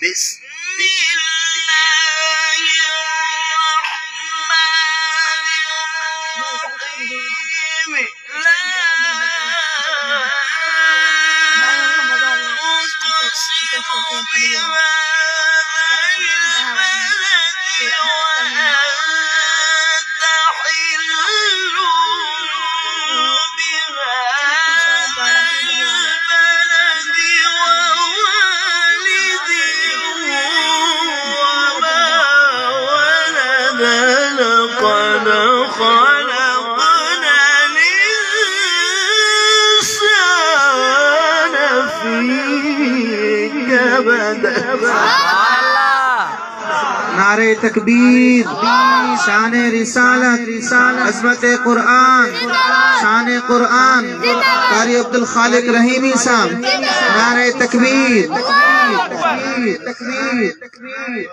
بسم الله الرحمن الرحيم لا أقسم بهذا البلد لقد خلقنا الإنسان في كبد. नारे तकबीर, शान रिसालत, अज़मत कुरान, शान कुरान, कारी अब्दुल खालिक रहीमी साहब, नारे तकबीर, तकबीर, तकबीर, तकबीर।